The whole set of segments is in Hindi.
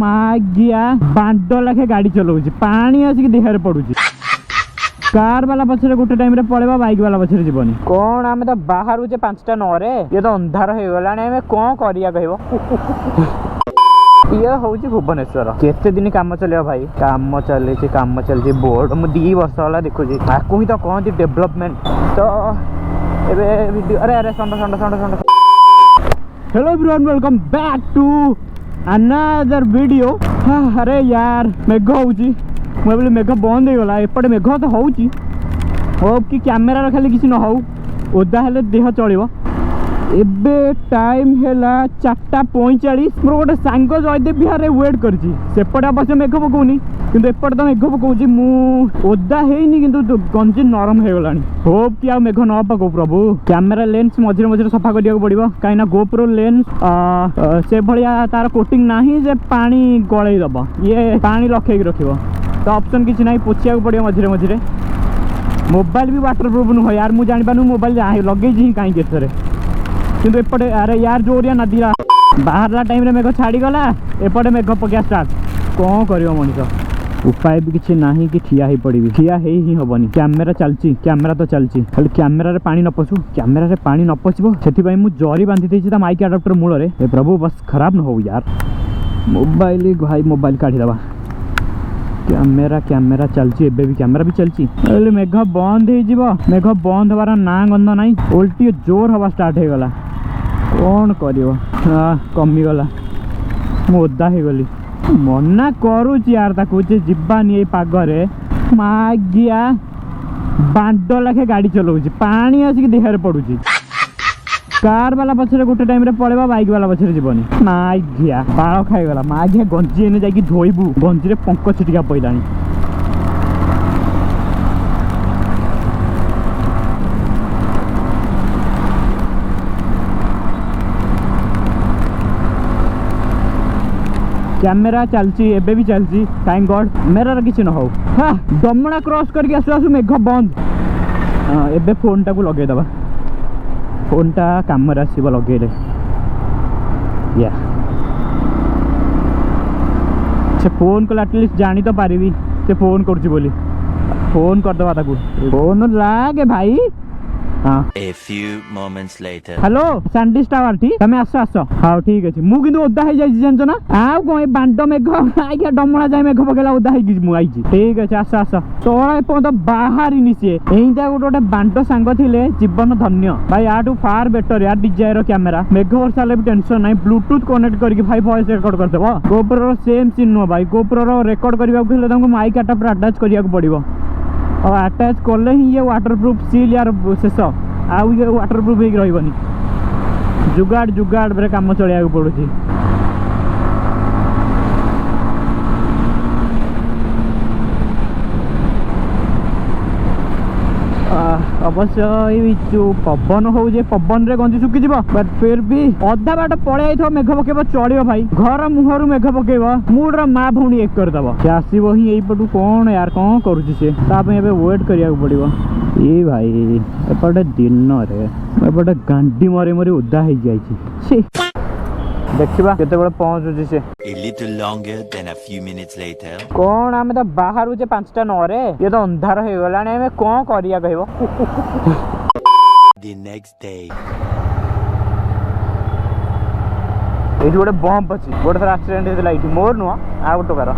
मागिया बांड लाखे गाड़ी चलाऊँ पानी आसिक देहरे पड़ुची कार वाला पछरे गोटे टाइम रे पळेबा बाइक वाला पछरे जीवनी कोन आमे तो बाहर जे 5टा 9 रे ये तो अंधार हो गलाने हमें कोन करिया कहबो ये होची भुवनेश्वर केते दिन काम चलियो भाई काम चलची बोर्ड मु 2 वर्ष वाला देखो जी आकु ही तो कहती डेवलपमेंट तो एबे वीडियो अरे संड hello everyone welcome back to another video अरे यार मेघ होची मुझे मेघ बंद हो गला एपटे मेघ तो होची हो कि कैमेरा खाली किसी न हो ओदा हेले देह चलिबो एबे टाइम हैला 4:45 मोर गोटे सांग जयदेव बिहार वेट करछि सेपटे अवश्य मेघ पकौनी किंतु एपटे तो मेघ पकौछि मु ओदा हेइनी किंतु गंजी नरम हो गलानी होप कि आ मेघ न पकौ प्रभु कैमेरा लेंस मझिरे मझिरे सफा करिया पड़िबो काइना गोप्रो लेंस से भलिया तार कोटिंग नाही जे पानी गळै दबो ये पानी लखेक रखिबो तो ऑप्शन किसी ना पोछिया पड़ो मझिरे मझिरे मोबाइल भी वाटर प्रूफ नुह यार मुझे जापार मोबाइल लगे कहीं केसरे किंतु एपटे अरे यार जोरिया नदीला बाहरला टाइम मेघ छाड़गला एपटे मेघ पकड़ा स्टार्ट कौन कर मनीष उपाय भी किसी ना कि ठिया ही पड़ी ठिया ही हेनी कैमेरा चलती कैमेरा तो चलती खाली कैमेरा पानी न पशु कैमेरा पानी न पशो से मुझे जरी बांधी देती माइक आडाप्टर मूल में प्रभु बस खराब न हो यार मोबाइल भाई मोबाइल काढ़ीदबा कैमेरा चलती एबे भी कैमेरा भी चलती मेघ बंद हो मेघ बंद हबार ना गंध ना उल्टी जोर हवा स्टार्ट हो गला कौन कर कमीगला ओदा हो गली मना करुची यार ताकू जीवानी ये पागरे मागिया बांड लाखे गाड़ी चलाऊँ पानी आसिक देहरे पड़ुची कार वाला पछरे गोटे टाइम रे पळेबा बाइक वाला पछरे जीवनी मागिया बाळ खाइगला मागिया गंजी एने जाकी धोइबू गंजी रे पंक छिटिका पइलानी कैमेरा चलची एबे भी चलची थैंक गॉड मेरा किसी न हो हाँ डमणा क्रॉस करके आसु आसु मेघ बंद एबे फोन टाकू लगे दबा फोन टा काम आसब लगे या से फोन को एटलिस्ट जानी तो पारिबी से फोन करछि बोली फोन करदबा ताकू फोन लागे भाई हाँ A few moments later hello Sandis tower ठीक तमे आस आस हाँ ठीक अछि मु किंतु ओदा हे जाइछि जानछ ना आ कोइ बांड मेघ आइया डमणा जाय मेघ पकेला ओदा हे कि मु आइछि ठीक अछि आस आस तोरा पद बाहरी निसे एइजा गोटे बांड सांग थिले जीवन धन्य भाई आटू फार बेटर यार डिजायर कैमेरा मेघ वर्षा ले भी टेंशन नाही ब्लूटूथ कनेक्ट करके भाई वॉइस रिकॉर्ड कर देबो गोप्रो रो सेम सीन नो भाई गोप्रो रो रिकॉर्ड करबा को हेले तुमको माइक अटैच अटैच करिया को पड़िबो और अटैच कले ही ये वाटर प्रूफ सील यार शेष आउ ये वाटर प्रूफ हो रही जुगाड़ जुगाड़ बेरे काम चलिया पड़ुची अवश्य जो पवन हो पवन रे गंजी सुखी बट फिर भी अधा बाट पड़े जाइए मेघ पकेब चलो भाई घर मुहर मेघ पकेब मुड माँ भौणी एक करदेव से आसब ही यहीपटू कौन यार कौन करुचे वेट करिया पड़ो ये भाई एपटे दिन एपटे गांडी मरी मरी उदा हो जाए देखा केते पहुंचुची से A little longer than a few minutes later कौन आमे तो बाहर जे 5टा 9 रे ये तो अंधार हो गलाने हमें कौन करिया कहबो The next day ये गोटे बम्प अच्छी गोटे थर एक्सीडेंट होता ये मोर नुह आ गोटे कार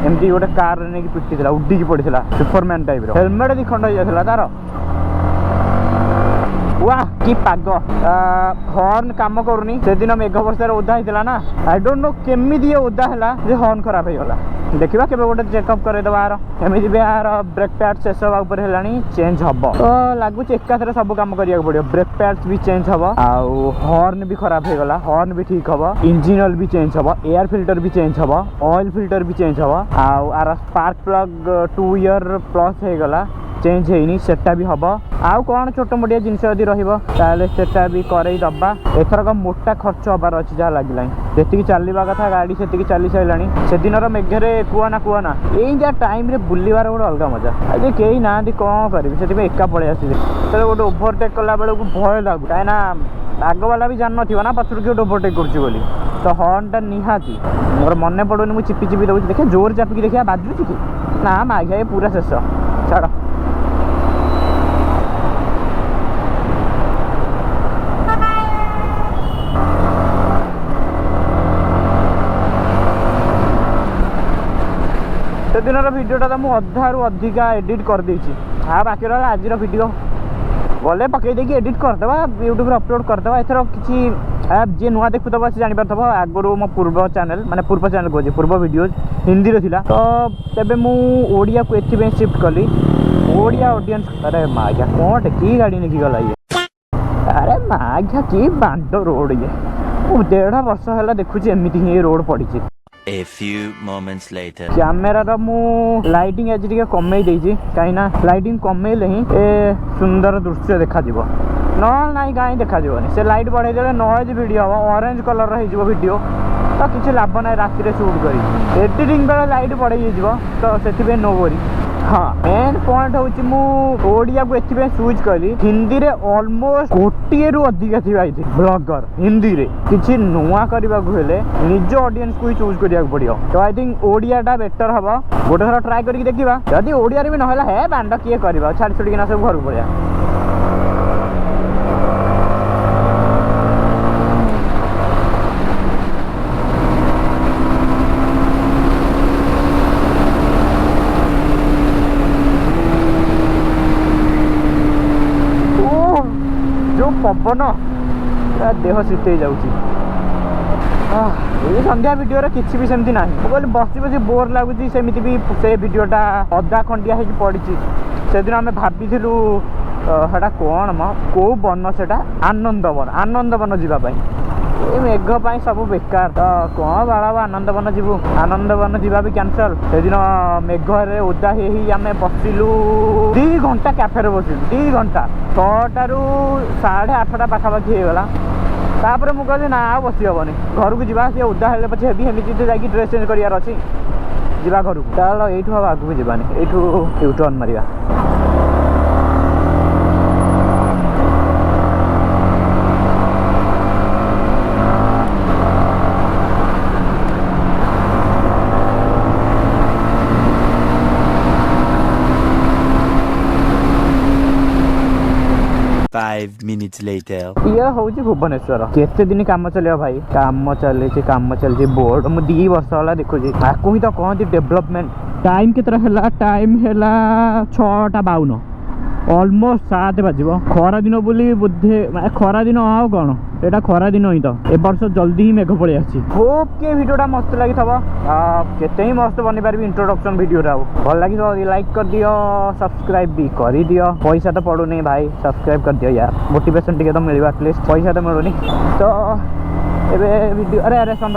एमती गोटे कार नहीं पिटी उड़ी पड़ा सुपरमैन टाइप हेलमेट दी खंड हो जाता तार वाह कि पाग हॉर्न काम करूनी से दिन मेघ वर्षा ओदा होता ना आई डोंट नो केमी ओदा है हॉर्न खराब हो गला देखा के गोटे चेकअप करदेवा यार एमती भी यार ब्रेक पैड शेष होगा चेंज हम तो लगुच एकाथरे सब कम करिया पड़ो ब्रेक पैड्स भी चेंज हम आउ हॉर्न भी खराब हो गला हॉर्न भी ठीक हम इंजिन ऑयल भी चेंज हम एयर फिल्टर भी चेंज हम ऑयल फिल्टर भी चेंज हम आउ आर स्पार्क प्लग 2 ईयर प्लस हो गला चेंज होनी सेटा भी हम आउ कौन छोट मोटिया जिनस जदि रहा भी करई दबा एथरक मोटा खर्च हबार अच्छी जहाँ लगे जी चलवा कथा गाड़ी से चली सारा से दिन मेघरे कुआना यही टाइम रे बुलवार गोटे अलग मजा आज कहीं ना कौन करी से एका पलि आसबे तो गोटे ओभरटेक कला बेलू भय लगू कहीं आग वाला भी जान ना पछड़ किए ओभरटेक कर तो हॉर्नटा निहाती मोर मन पड़ुनि मुझे चिपी चिपी दूसरी देखिए जोर चापिकी देखिए बाजुची कि ना माघिया ये पूरा शेष छाड़ से दिन भिडियोटा तो मुझे अधारू अधिका एडिट कर देछि हाँ बाकी रहा आज भिडियो गले पकई देकी एडिट करदेवा यूट्यूब अपलोड करदेवा एथर किसी जी नुआ देखुव से जापर आगुरी मो पूर्व चैनल माने पूर्व चैनल कहे पूर्व वीडियो हिंदी रो थिला तो तेबे मु ओडिया को एथि शिफ्ट कली ओडिया ऑडियंस अरे माघिया कौन की गाड़ी निकी गला ये अरे माघिया की बांड रोड ये 1.5 वर्ष है देखुची एमती ही रोड पड़ी A few moments later. Camera रो मु लाइटिंग एज टिके कमई देछि काइना लाइटिंग कमेले ही ए सुंदर दृश्य देखा जीवो न नाइ गाय देखा जीवनी से लाइट बढ़ाई देले नॉइज वीडियो हो ऑरेंज कलर रही जीवो वीडियो तो किसी लाभ ना राति रे शूट करी एडिटिंग बेले लाइट बढ़ाई जीवो तो सेति नो वरी हाँ मेन पॉइंट हूँ मु ओडिया को एथि स्विच कली हिंदी रे ऑलमोस्ट 1 रु अधिक थी ब्लॉगर हिंदी रे किसी नुआ करने को हेले निज ऑडियंस को ही चूज करिया पड़ो तो आई थिंक ओडियाटा बेटर हम गोटे थर ट्राए करके देखा जदि ओडिया भी ना है बांड किए कर छाड़ी छुड़िकिना सब घर पड़िया पवन देह शीत जाऊँगी संध्या वीडियो किसी भी सेमती ना कहली बसी बसी बोर लगुच सेमती भी से वीडियोटा अधा खंडिया हो पड़ी से दिन आम भाभी सेटा कौन म कौ वन से आनंदवन जावाई ये मेघ पाई सब बेकार तो कौन बाड़ा आनंदवन जीवु आनंदवन जीवा भी कैंसल से दिन मेघ ओदा आम बसिलु 2 घंटा कैफे बसिलु 2 घंटा 6टारू 8:30 पाखापाखि होगला तापर मुझे कहली ना बसी हेनी घर को जा सी ओदा हेल्ले पचे हेबी हेमी जाकि ड्रेस चेंज करार अच्छी जा घर को चलो यू आगू जावानी you U turn Maria 5 minutes later. ये हूँ भुवनेश्वर केते दिन काम चलियो भाई काम चलती बोर्ड मु 2 वर्ष वाला देखुची आपको ही तो कहती डेवलपमेंट टाइम केतरा है टाइम है 6:52 ऑलमोस्ट 7 बाजिबो खरा दिन बोली बुद्धे खरा दिन आओ कौन एटा खरा दिन ही तो ए वर्ष जल्दी ही मेघ पड़े आसी होप के वीडियोटा मस्त लगी थबा केते ही मस्त बनी पारबी इंट्रोडक्शन वीडियोटा भल लगी तो लाइक कर दियो सब्सक्राइब भी कर दियो पैसा तो पड़ू नहीं भाई सब्सक्राइब कर दियो यार मोटिवेशन टिके तो मिलबा एटलीस्ट पैसा तो मिलुनी तो एबे वीडियो अरे संड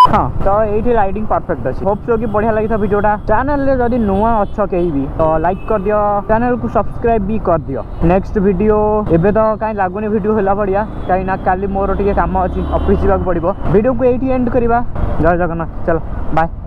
हाँ तो ये लाइटिंग परफेक्ट अच्छी होप सो कि बढ़िया लगी था वीडियोटा चैनल रे जदि नुआ अच्छ कहीं भी तो लाइक कर दियो चैनल को सब्सक्राइब भी कर दियो नेक्स्ट वीडियो एबे तो कहीं लगुनि वीडियो होला बढ़िया कहीं ना काली मोर टिके काम अच्छी ऑफिस जावाक पड़ो वीडियो को एंड करवा जय जगन्नाथ चलो बाय।